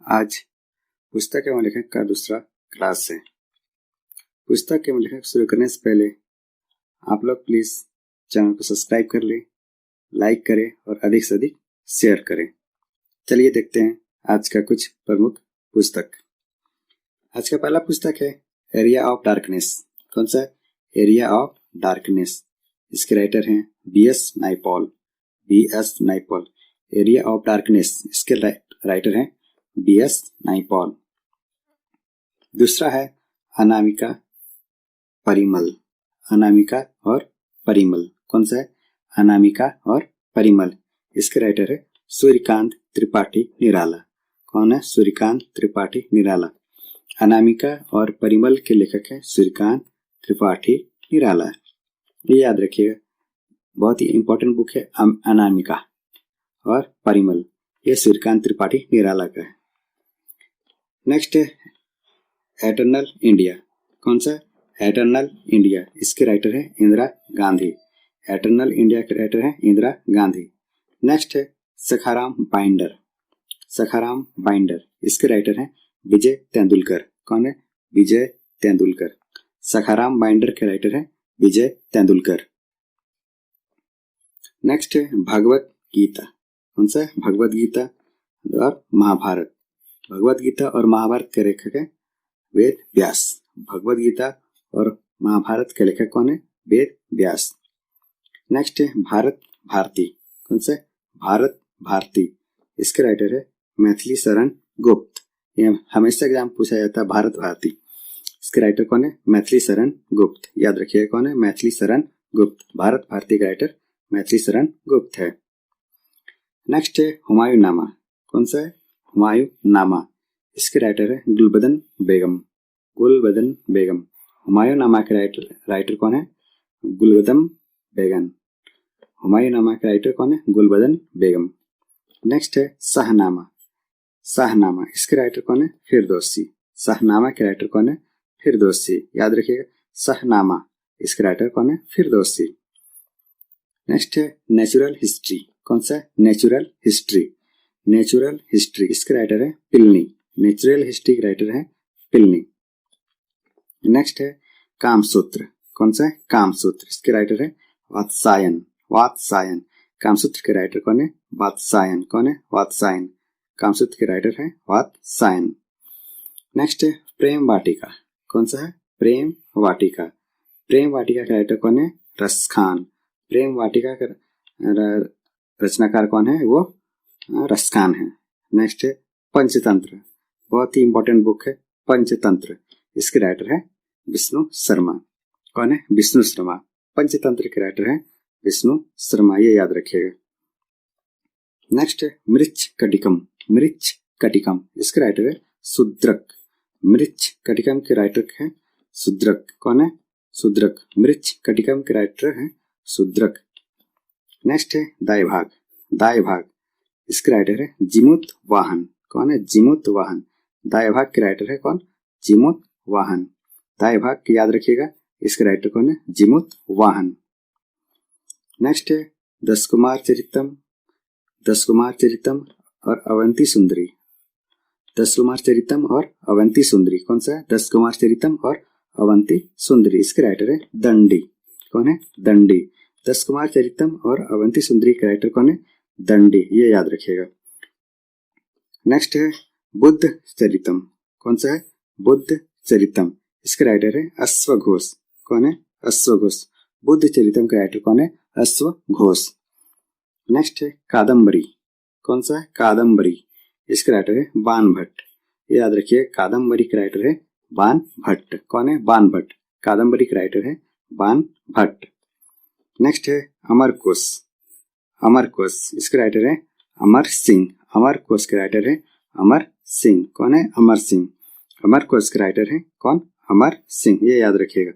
आज पुस्तक एवं लेखक का दूसरा क्लास है। पुस्तक एवं लेखक शुरू करने से पहले आप लोग प्लीज चैनल को सब्सक्राइब कर लें, लाइक करें और अधिक से अधिक शेयर करें। चलिए देखते हैं आज का कुछ प्रमुख पुस्तक। आज का पहला पुस्तक है एरिया ऑफ डार्कनेस। कौन सा? Area of darkness. इसके राइटर हैं BS Naipaul. Area of darkness, इसके राइटर हैं बीएस नाइपॉल। दूसरा है अनामिका और परिमल। कौन सा है? अनामिका और परिमल। इसके राइटर है सूर्यकांत त्रिपाठी निराला। कौन है? सूर्यकांत त्रिपाठी निराला। अनामिका और परिमल के लेखक है सूर्यकांत त्रिपाठी निराला। ये याद रखिएगा, बहुत ही इंपॉर्टेंट बुक है अनामिका और परिमल। ये सूर्यकांत त्रिपाठी निराला का है। नेक्स्ट है एटर्नल इंडिया। कौन सा? Eternal India. इसके राइटर है इंदिरा गांधी। एटर्नल इंडिया के राइटर है इंदिरा गांधी। नेक्स्ट है सखाराम बाइंडर। इसके राइटर है विजय तेंदुलकर। कौन है? विजय तेंदुलकर। सखाराम बाइंडर के राइटर है विजय तेंदुलकर। नेक्स्ट है भगवत गीता। कौन सा? भगवत गीता और महाभारत। भगवत गीता और महाभारत के लेखक है वेद व्यास। भगवत गीता और महाभारत के लेखक कौन है? वेद व्यास। नेक्स्ट है भारत भारती। कौन सा? भारत भारती। इसके राइटर है मैथिली शरण गुप्त। ये हमेशा एग्जाम पूछा जाता है भारत भारती। इसके राइटर कौन है? मैथिली शरण गुप्त। याद रखिएगा कौन है? मैथिली शरण गुप्त। भारत भारती का राइटर मैथिली शरण गुप्त है। नेक्स्ट है हुमायूंनामा। कौन सा है? हुमायूंनामा। इसके राइटर है गुलबदन बेगम। हुमायूंनामा के राइटर कौन है? गुलबदन बेगम। हुमायूंनामा के राइटर कौन है? गुलबदन बेगम। नेक्स्ट है शाहनामा। इसके राइटर कौन है? फिरदौसी। शाहनामा के राइटर कौन है? फिरदौसी। याद रखिएगा शाहनामा। इसके राइटर कौन है? फिरदौसी। नेक्स्ट है नेचुरल हिस्ट्री। कौन सा? Natural history. इसके राइटर है पिलनी। नेचुरल हिस्ट्री के राइटर है पिलनी। नेक्स्ट है कामसूत्र। कौन सा है? कामसूत्र। इसके राइटर है वात्सायन। कामसूत्र के राइटर कौन है? वात्सायन। कौन है? वात्सायन। कामसूत्र के राइटर है वात्सायन। नेक्स्ट है प्रेम वाटिका। कौन सा है? प्रेम वाटिका के राइटर कौन है? रसखान। प्रेम वाटिका का रचनाकार कौन है? वो रसखान है। नेक्स्ट है पंचतंत्र। बहुत ही इंपॉर्टेंट बुक है पंचतंत्र। इसके राइटर है विष्णु शर्मा। कौन है? विष्णु शर्मा। पंचतंत्र के राइटर है विष्णु शर्मा। ये याद रखिएगा। नेक्स्ट है मृच्छ कटिकम। इसके राइटर है शूद्रक। मृच्छ कटिकम के राइटर है शूद्रक। कौन है? शूद्रक। मृच्छ कटिकम के राइटर है शूद्रक। नेक्स्ट है दायभाग। इसके राइटर है जिमुत वाहन। कौन है? जिमुत वाहन। दायभाग के राइटर है कौन? जिमुत वाहन। दायभाग की याद रखिएगा। इसके राइटर कौन है? जिमुत वाहन। नेक्स्ट है दस कुमार चरितम और अवंती सुंदरी। दस कुमार चरितम और अवंती सुंदरी। कौन सा है? दस कुमार चरितम और अवंती सुंदरी। इसके राइटर है दंडी। कौन है? दंडी। दस कुमार चरितम और अवंती सुंदरी के राइटर कौन है? दंडी। ये याद रखिएगा। नेक्स्ट है बुद्ध चरितम। कौन सा है? बुद्ध चरितम। इसके राइटर है अश्वघोष। कौन है? अश्वघोष। बुद्ध चरितम के राइटर कौन है? अश्वघोष। नेक्स्ट है कादम्बरी। कौन सा है? कादम्बरी। इसके राइटर है बाणभट्ट। याद रखिए कादम्बरी के राइटर है बाणभट्ट। कौन है? बाणभट्ट। कादम्बरी के राइटर है बाणभट्ट। नेक्स्ट है अमरकोश। इसके राइटर है अमर सिंह। अमरकोश के राइटर है अमर सिंह। कौन है? अमर सिंह। अमरकोश के राइटर है कौन? अमर सिंह। ये याद रखिएगा।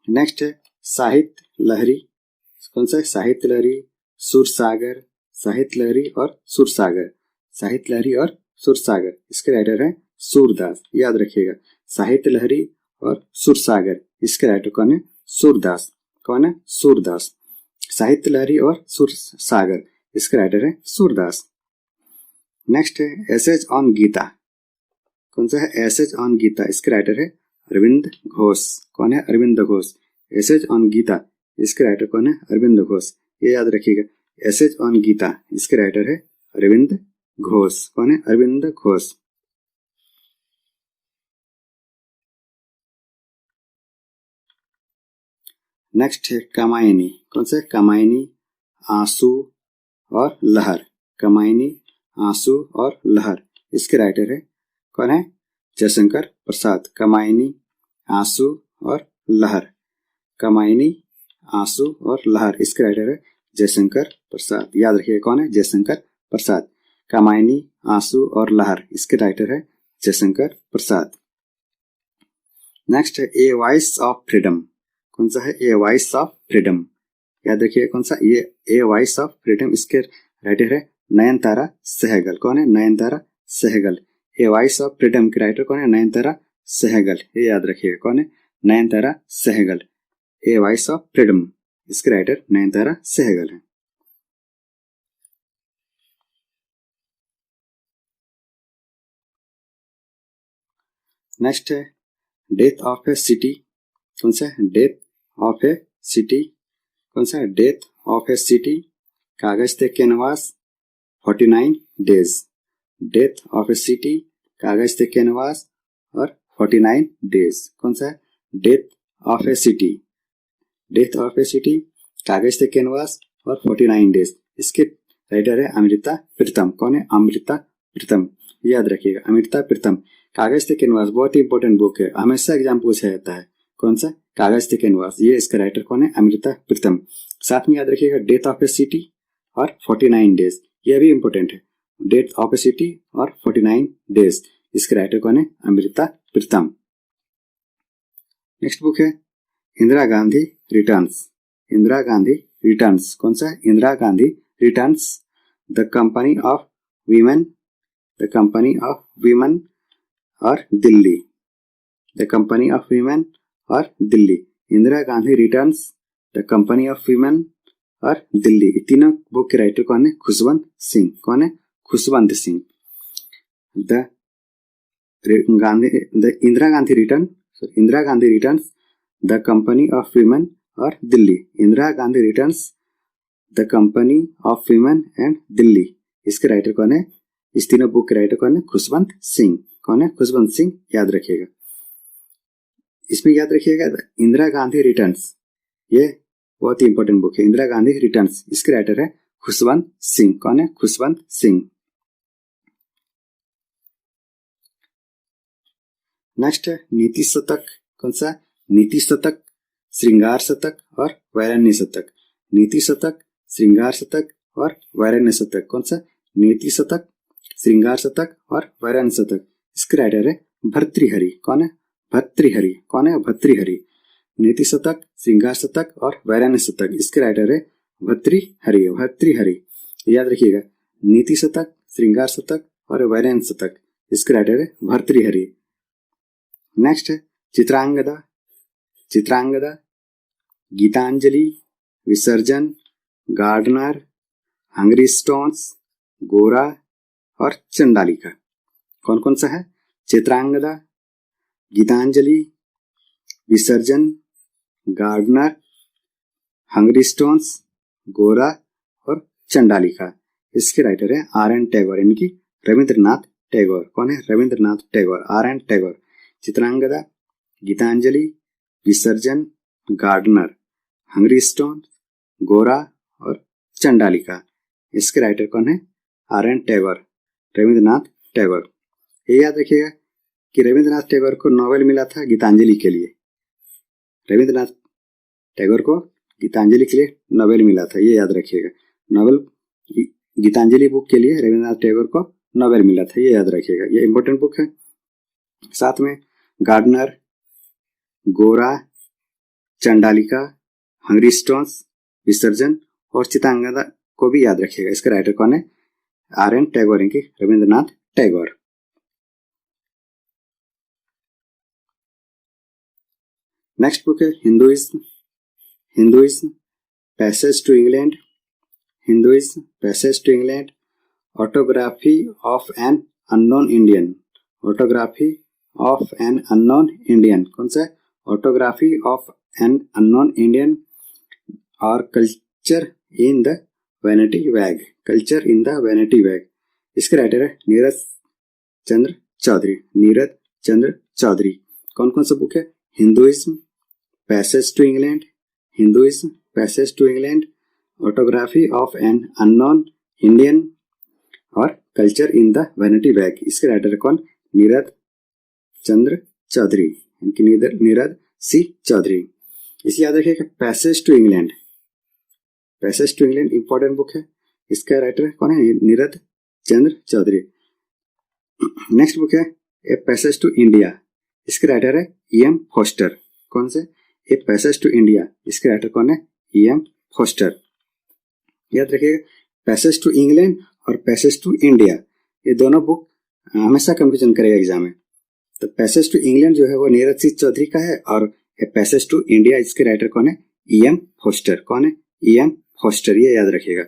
नेक्स्ट है साहित्य लहरी। कौन सा है? साहित्य लहरी, सुरसागर। साहित्य लहरी और सुरसागर। इसके राइटर है सूरदास। याद रखिएगा साहित्य लहरी और सुरसागर। इसके राइटर कौन है? सूरदास। कौन है? सूरदास। साहित्य लहरी और सुरसागर। इसके राइटर है सूरदास। नेक्स्ट है एसेज ऑन गीता, कौन सा है? एसेज ऑन गीता, इसके राइटर है अरविंद घोष। कौन है? अरविंद घोष। एसेज ऑन गीता, इसके राइटर कौन है? अरविंद घोष। ये याद रखिएगा, एसेज ऑन गीता, इसके राइटर है अरविंद घोष। कौन है? अरविंद घोष। नेक्स्ट है कामायनी, कौन सा है? कामायनी, आंसू और लहर। कामायनी, आंसू और लहर, इसके राइटर है कौन है? जयशंकर प्रसाद। कामायनी, आंसू और लहर। कामायनी, आंसू और लहर, इसके राइटर है जयशंकर प्रसाद। याद रखिए कौन है? जयशंकर प्रसाद। कामायनी, आंसू और लहर, इसके राइटर है जयशंकर प्रसाद। नेक्स्ट है ए वॉइस ऑफ फ्रीडम, कौन सा है? A voice of freedom. याद रखिए कौन सा? ये ए वॉइस ऑफ फ्रीडम, इसके राइटर है नयनतारा सहगल। कौन है? Nayantara Sahgal. A voice of freedom के राइटर कौन है? नयनतारा सहगल। ये याद रखिएगा कौन है? Nayantara Sahgal. A voice of freedom, इसके राइटर नयनतारा सहगल है। नेक्स्ट है डेथ ऑफ ए सिटी, कौन सा है? डेथ ऑफ ए सिटी, कौन सा है? डेथ ऑफ ए सिटी, कागज थे canvas 49 days. Death of A city, कागज थे कैनवास और 49 डेज, कौन सा है? Death of A city. Death of A city, कागज थे कैनवास और 49 डेज, इसके राइटर है अमृता प्रीतम। कौन है? अमृता प्रीतम। याद रखिएगा अमृता प्रीतम। कागज थे कैनवास बहुत ही इंपॉर्टेंट बुक है, हमेशा एग्जाम पूछा जाता है। कौन सा? कागज थे कैनवास। ये इसका राइटर कौन है? अमृता प्रीतम। साथ में याद रखिएगा डेथ ऑफ ए सिटी और 49 डेज, ये भी इंपॉर्टेंट है। डेथ ऑफ ए सिटी और 49 डेज, इसके राइटर कौन है? अमृता प्रीतम। नेक्स्ट बुक है इंदिरा गांधी रिटर्न्स। इंदिरा गांधी रिटर्न्स, कौन सा है? Indira Gandhi returns, the company of women, the company of women और Delhi. The company of women और Delhi. Indira Gandhi returns, the company of women और दिल्ली। तीनों बुक के राइटर कौन है? खुशवंत सिंह। कौन है? Khushwant Singh. The Indira Gandhi return, Indira Gandhi returns, the company of women और Delhi. Indira Gandhi returns, the company of women and Delhi, इसके राइटर कौन है? इस तीनों बुक के राइटर कौन है? खुशवंत सिंह। कौन है? खुशवंत सिंह। याद रखिएगा, इसमें याद रखिएगा इंदिरा गांधी रिटर्न्स, ये बहुत ही इंपॉर्टेंट बुक है। इंदिरा गांधी रिटर्न्स, इसके राइटर है खुशवंत सिंह। कौन है? खुशवंत सिंह। नेक्स्ट है नीति शतक, कौन सा? नीति शतक, श्रृंगार शतक और वैरण्य शतक। नीति शतक, श्रृंगार शतक और वैरण्य शतक, कौन सा? नीति शतक, श्रृंगार शतक और वैरण्य शतक, इसके राइटर है भर्तृहरि। कौन है? भर्तृहरि। कौन है? भर्तृहरि। नीति शतक, श्रृंगार शतक और वैरण्य शतक, इसके राइटर है भर्तृहरि। भर्तृहरि, याद रखिएगा नीति शतक, श्रृंगार शतक और वैरण्य शतक, इसके राइटर है भर्तृहरि। नेक्स्ट है चित्रांगदा। चित्रांगदा, गीतांजलि, विसर्जन, गार्डनर, हंगरी स्टोन्स, गोरा और चंडालिका। कौन कौन सा है? चित्रांगदा, गीतांजलि, विसर्जन, गार्डनर, हंगरी स्टोन्स, गोरा और चंडालिका, इसके राइटर है R N टैगोर, इनकी रविंद्रनाथ टैगोर। कौन है? Rabindranath Tagore, R N Tagore. चित्रांगदा, गीतांजलि, विसर्जन, गार्डनर, हंगरी स्टोन, गोरा और चंडालिका, इसके राइटर कौन है? R N Tagore, Rabindranath Tagore. ये याद रखिएगा कि रविंद्रनाथ टैगोर को नोबेल मिला था गीतांजलि के लिए। रविंद्रनाथ टैगोर को गीतांजलि के लिए नोबेल मिला था, ये याद रखिएगा। नोबेल गीतांजलि बुक के लिए रविंद्रनाथ टैगोर को नोबेल मिला था, ये याद रखिएगा, ये इंपॉर्टेंट बुक है। साथ में गार्डनर, गोरा, चंडालिका, हंगरी स्टोन्स, विसर्जन और चित्रांगदा को भी याद रखिएगा। इसका राइटर कौन है? R N टैगोर, इनकी रविंद्रनाथ टैगोर। नेक्स्ट बुक है Hinduism. Hinduism, passage to England, Hinduism, passage to England, autography of an unknown Indian, autography of an unknown Indian, कौन सा है? Autography of an unknown Indian, और culture in the vanity bag, culture in the vanity bag, इसके writer है नीरज चंद्र चौधरी, नीरज चंद्र चौधरी। कौन कौन सा book है? Hinduism, passage to England, Hinduism, passage to England, autography of an unknown Indian और culture in the vanity bag. इसके writer कौन? नीरज चंद्र चौधरी, इनकी नीरज सी चौधरी। इसे याद रखिएगा passage to England, passage to England important book है, इसका राइटर कौन है? नीरज चंद्र चौधरी। नेक्स्ट बुक है ए पैसेज टू इंडिया, इसके राइटर है E.M. फोस्टर। कौन से? ए पैसेज टू इंडिया, इसके राइटर कौन है? E.M. फोस्टर। याद रखिएगा पैसेज टू इंग्लैंड और पैसेज टू इंडिया, ये दोनों बुक हमेशा कंफ्यूजन करेगा एग्जाम में। तो पैसेज टू इंग्लैंड जो है वो नीरज सी चौधरी का है, और ए पैसेज टू इंडिया इसके राइटर कौन है? E.M. फोस्टर। कौन है? E.M. फोस्टर, ये याद रखिएगा।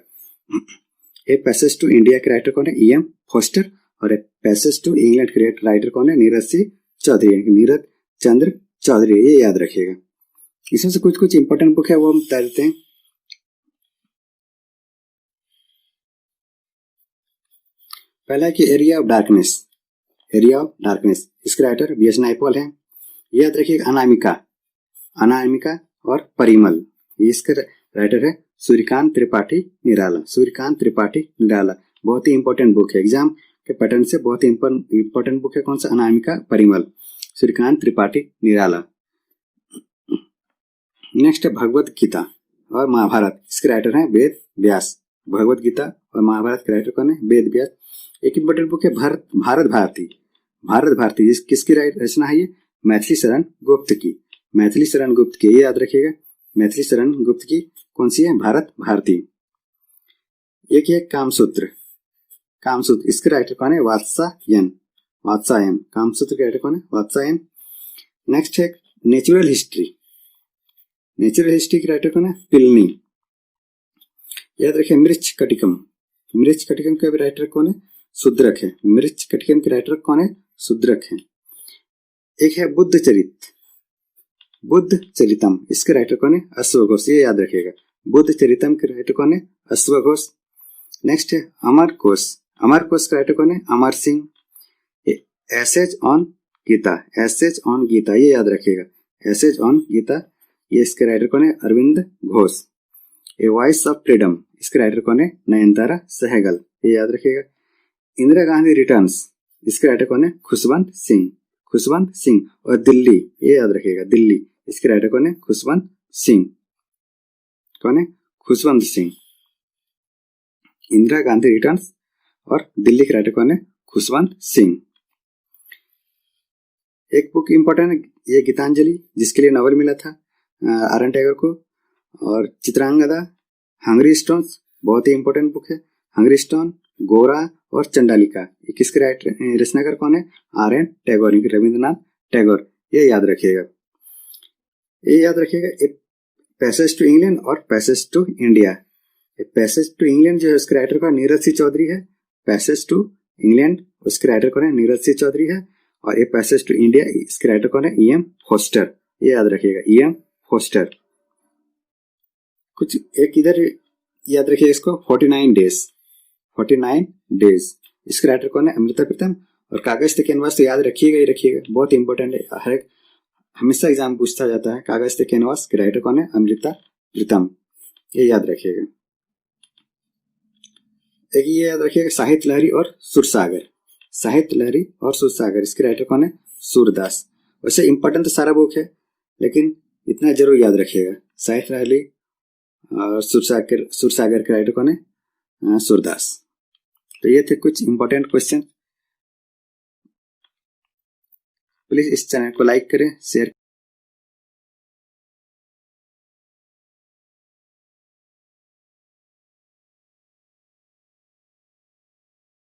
ए पैसेज टू इंडिया के राइटर कौन है? E.M. फोस्टर, और ए पैसेज टू इंग्लैंड के राइटर कौन है? नीरज सी चौधरी, नीरज चंद्र चौधरी, ये याद रखिएगा। इसमें से कुछ कुछ इंपॉर्टेंट बुक है वो हम बता देते हैं। पहला है कि area of darkness, area of darkness, इसके राइटर B.S. नायपॉल है। याद रखिएगा अनामिका, अनामिका और परिमल, इसके राइटर है सूर्यकांत त्रिपाठी निराला, सूर्यकांत त्रिपाठी निराला। बहुत ही इंपॉर्टेंट बुक है, एग्जाम के पैटर्न से बहुत ही इंपॉर्टेंट बुक है। कौन सा? अनामिका, परिमल, सूर्यकांत त्रिपाठी निराला। नेक्स्ट है भगवत गीता और महाभारत, इसके राइटर हैं वेद व्यास, भगवत गीता और महाभारत के राइटर कौन है? वेद व्यास। एक इंपॉर्टेंट बुक है भारत भारती, भारत भारती, किसकी रचना है? ये मैथिली शरण गुप्त की, मैथिली शरण गुप्त की, ये याद रखिएगा। मैथिली शरण गुप्त की कौन सी है? भारत भारती। एक है कामसूत्र, कामसूत्र, इसके राइटर कौन है? वात्सायन, वात्सायन, कामसूत्र के राइटर कौन है? वात्सायन। नेक्स्ट है नेचुरल हिस्ट्री, नेचुरल हिस्ट्री के राइटर कौन है? पिलनी। याद रखिए मृच्छ कटिकम, मृच्छ कटिकम के राइटर कौन है? शुद्रक है, मृच्छ कटिकम के राइटर कौन है? शुद्रक है। एक है बुद्ध चरित, बुद्ध चरितम, इसके राइटर कौन है? अश्वघोष, ये याद रखिएगा। बुद्ध चरितम के राइटर कौन है? अश्वघोष। नेक्स्ट है अमर कोश, अमर कोश का राइटर कौन है? Amar Singh. Essays on Gita, essays on Gita, ये याद रखिएगा। एसेज ऑन गीता, ये इसके राइटर कौन है? Arvind Ghosh. A voice of freedom, इसके राइटर कौन है? नयनतारा सहगल, ये याद रखिएगा। इंदिरा गांधी रिटर्न्स, इसके राइटर कौन है? खुशवंत सिंह, खुशवंत सिंह। और दिल्ली, ये याद रखिएगा, दिल्ली, इसके राइटर कौन है? खुशवंत सिंह। कौन है? खुशवंत सिंह। इंदिरा गांधी रिटर्न्स और दिल्ली के राइटर कौन है? खुशवंत सिंह। एक बुक इंपॉर्टेंट है, ये गीतांजलि, जिसके लिए नोबेल मिला था आर.एन. टैगोर को, और चित्रांगदा, हंगरी स्टोन्स, बहुत ही इंपॉर्टेंट बुक है। हंगरी स्टोन, गोरा और चंडालिका, ये किसके राइटर रचनाकार कौन है? आर.एन. टैगोर, रविंद्रनाथ टैगोर, ये याद रखिएगा। ये याद रखिएगा पैसेज टू इंग्लैंड और passage to India. Passage to England जो है उसके राइटर का नीरज सी चौधरी है, पैसेज टू इंग्लैंड उसके राइटर कौन है? नीरज सी चौधरी है। और ये पैसेज टू इंडिया इसके राइटर कौन है? E.M. फोस्टर, ये याद रखिएगा, E.M. फोस्टर। कुछ एक इधर याद रखिएगा इसको, 49 डेज, 49 डेज, इसके राइटर कौन है? अमृता प्रीतम। और कागज से कैनवास तो याद रखिएगा ही रखिएगा, बहुत इंपॉर्टेंट है, हर एक हमेशा एग्जाम पूछता जाता है। कागज से कैनवास के राइटर कौन है? अमृता प्रीतम, ये याद रखिएगा। एक ये याद रखिएगा साहित्य लहरी और सुरसागर, साहित्य लहरी और सुरसागर, इसके राइटर कौन है? सूरदास। वैसे इंपॉर्टेंट तो सारा बुक है, लेकिन इतना जरूर याद रखिएगा, साहित्य लहरी और सुरसागर के राइटर कौन है? सूरदास। तो ये थे कुछ इंपॉर्टेंट क्वेश्चन। प्लीज इस चैनल को लाइक करें, शेयर